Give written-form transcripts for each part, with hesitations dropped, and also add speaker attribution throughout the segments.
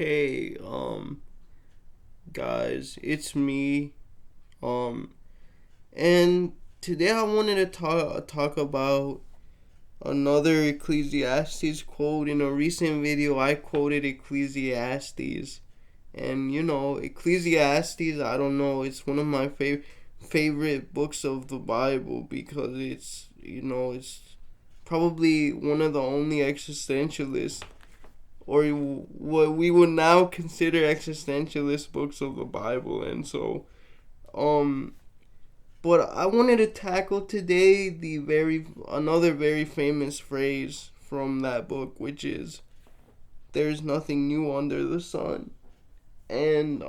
Speaker 1: Hey, guys, it's me. Um, and today I wanted to talk about another Ecclesiastes quote. In a recent video, I quoted Ecclesiastes, and Ecclesiastes. I don't know. It's one of my favorite books of the Bible because it's probably one of the only existentialist, or what we would now consider existentialist books of the Bible. And so, um, but I wanted to tackle today another very famous phrase from that book, which is "There's nothing new under the sun." And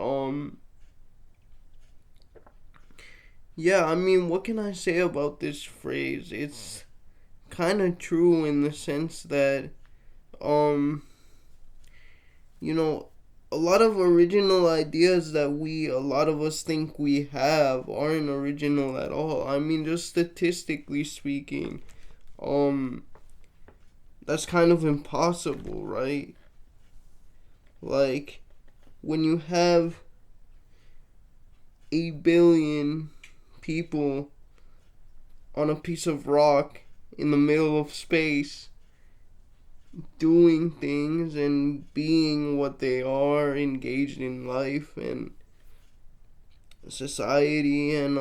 Speaker 1: yeah, I mean, what can I say about this phrase? It's kind of true in the sense that um you know, a lot of original ideas that a lot of us think we have aren't original at all. I mean, just statistically speaking, um, that's kind of impossible, right? Like, when you have 8 billion people on a piece of rock in the middle of space, doing things and being what they are, engaged in life and society, and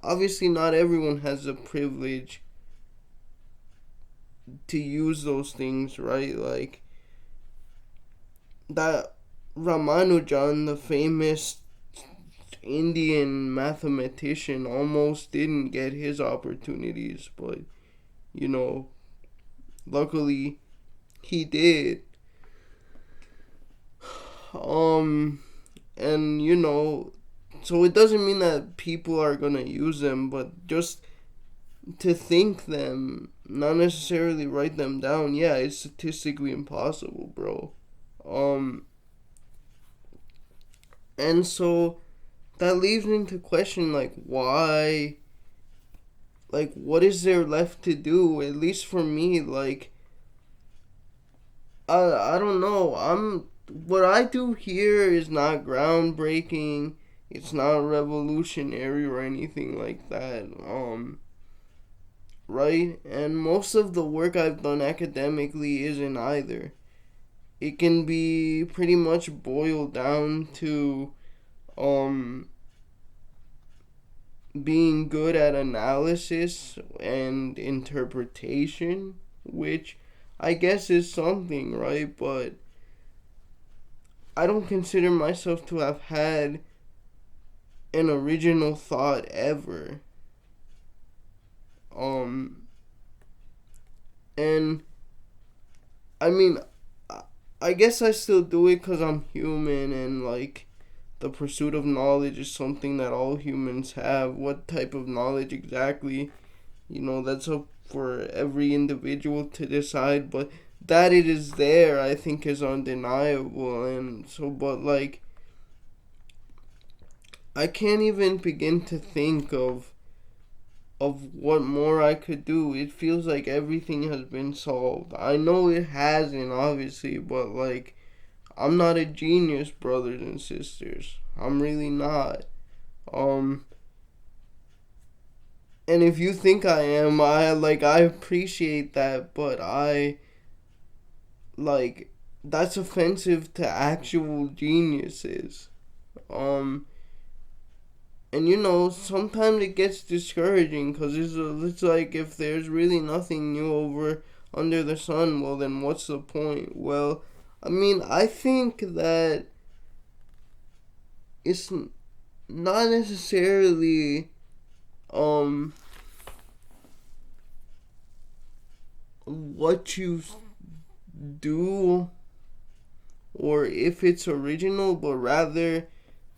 Speaker 1: obviously not everyone has the privilege to use those things, right? Like that Ramanujan, the famous Indian mathematician, almost didn't get his opportunities, but you know, luckily he did. And so it doesn't mean that people are gonna use them, but just to think them, not necessarily write them down. Yeah, it's statistically impossible, bro. Um, and so that leaves me to question, like, why, like, what is there left to do? At least for me, like, I don't know. What I do here is not groundbreaking. It's not revolutionary or anything like that. Right? And most of the work I've done academically isn't either. It can be pretty much boiled down to um being good at analysis and interpretation, which I guess is something, right? But I don't consider myself to have had an original thought ever. Um, and I mean, I guess I still do it because I'm human, and like the pursuit of knowledge is something that all humans have. What type of knowledge exactly, that's up for every individual to decide, but that it is there, I think, is undeniable. And so, but like, I can't even begin to think of what more I could do. It feels like everything has been solved. I know it hasn't, obviously, but like, I'm not a genius, brothers and sisters. I'm really not. Um, and if you think I am, I appreciate that, but like, that's offensive to actual geniuses. Um, and sometimes it gets discouraging because it's like, if there's really nothing new under the sun, well, then what's the point? Well, I mean, I think that it's not necessarily um what you do or if it's original, but rather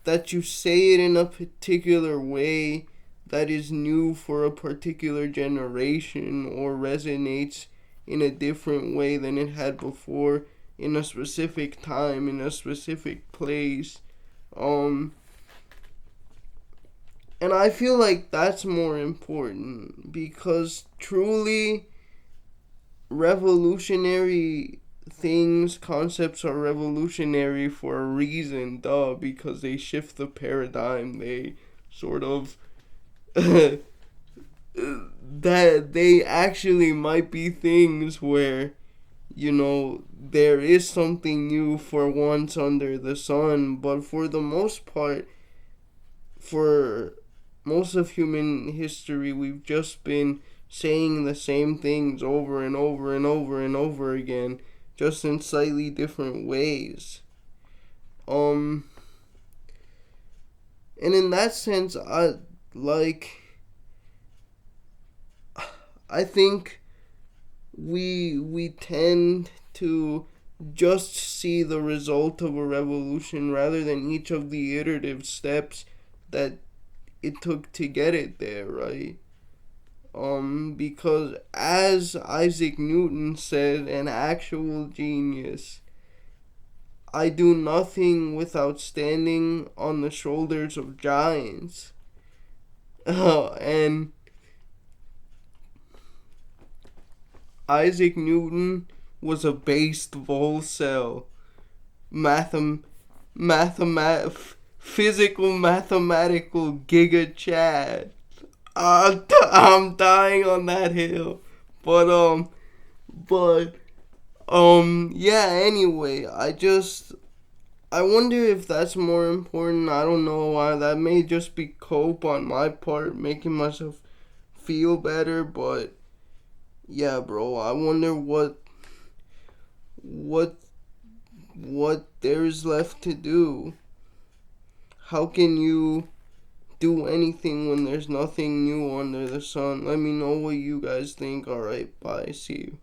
Speaker 1: that you say it in a particular way that is new for a particular generation or resonates in a different way than it had before in a specific time, in a specific place. Um, and I feel like that's more important because truly revolutionary concepts are revolutionary for a reason, duh, because they shift the paradigm. They sort of that they actually might be things where, there is something new for once under the sun, but for the most part, for most of human history, we've just been saying the same things over and over and over and over again, just in slightly different ways. And in that sense, I think we tend to just see the result of a revolution rather than each of the iterative steps that it took to get it there, right? Because as Isaac Newton said, an actual genius, I do nothing without standing on the shoulders of giants. And Isaac Newton was a based Volcel, physical mathematical giga Chad. I'm dying on that hill, but yeah. Anyway, I wonder if that's more important. I don't know why. That may just be cope on my part, making myself feel better, but yeah, bro, I wonder what there's left to do. How can you do anything when there's nothing new under the sun? Let me know what you guys think. Alright, bye, see you.